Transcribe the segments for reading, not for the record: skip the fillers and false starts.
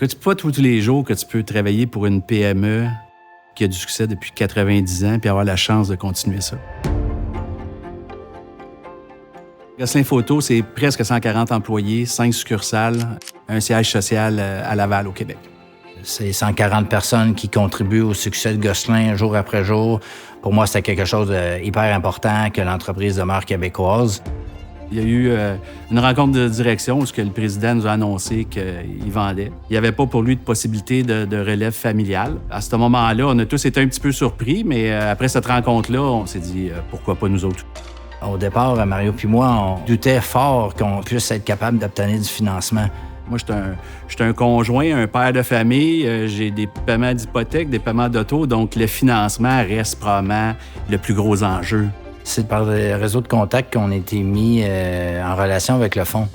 Écoute, c'est pas tous les jours que tu peux travailler pour une PME qui a du succès depuis 90 ans puis avoir la chance de continuer ça. Gosselin Photo, c'est presque 140 employés, 5 succursales, un siège social à Laval, au Québec. C'est 140 personnes qui contribuent au succès de Gosselin jour après jour. Pour moi, c'était quelque chose d'hyper important que l'entreprise demeure québécoise. Il y a eu une rencontre de direction où le président nous a annoncé qu'il vendait. Il n'y avait pas pour lui de possibilité de relève familiale. À ce moment-là, on a tous été un petit peu surpris, mais après cette rencontre-là, on s'est dit pourquoi pas nous autres. Au départ, Mario puis moi, on doutait fort qu'on puisse être capable d'obtenir du financement. Moi, je suis un conjoint, un père de famille. J'ai des paiements d'hypothèque, des paiements d'auto, donc le financement reste probablement le plus gros enjeu. C'est par le réseau de contacts qu'on a été mis en relation avec le fonds.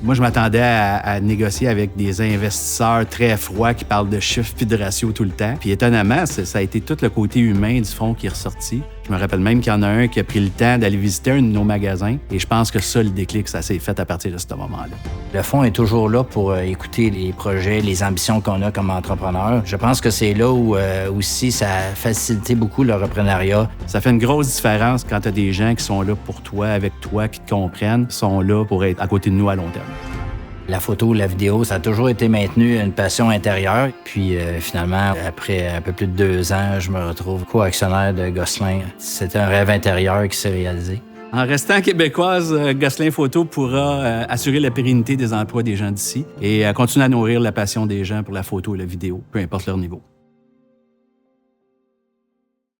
Moi, je m'attendais à négocier avec des investisseurs très froids qui parlent de chiffres puis de ratios tout le temps. Puis étonnamment, ça a été tout le côté humain du fonds qui est ressorti. Je me rappelle même qu'il y en a un qui a pris le temps d'aller visiter un de nos magasins. Et je pense que ça, le déclic, ça s'est fait à partir de ce moment-là. Le fonds est toujours là pour écouter les projets, les ambitions qu'on a comme entrepreneur. Je pense que c'est là où aussi ça a facilité beaucoup le reprenariat. Ça fait une grosse différence quand tu as des gens qui sont là pour toi, avec toi, qui te comprennent, qui sont là pour être à côté de nous à long terme. La photo, la vidéo, ça a toujours été maintenu une passion intérieure. Puis finalement, après un peu plus de 2 ans, je me retrouve co-actionnaire de Gosselin. C'était un rêve intérieur qui s'est réalisé. En restant québécoise, Gosselin Photo pourra assurer la pérennité des emplois des gens d'ici et continuer à nourrir la passion des gens pour la photo et la vidéo, peu importe leur niveau.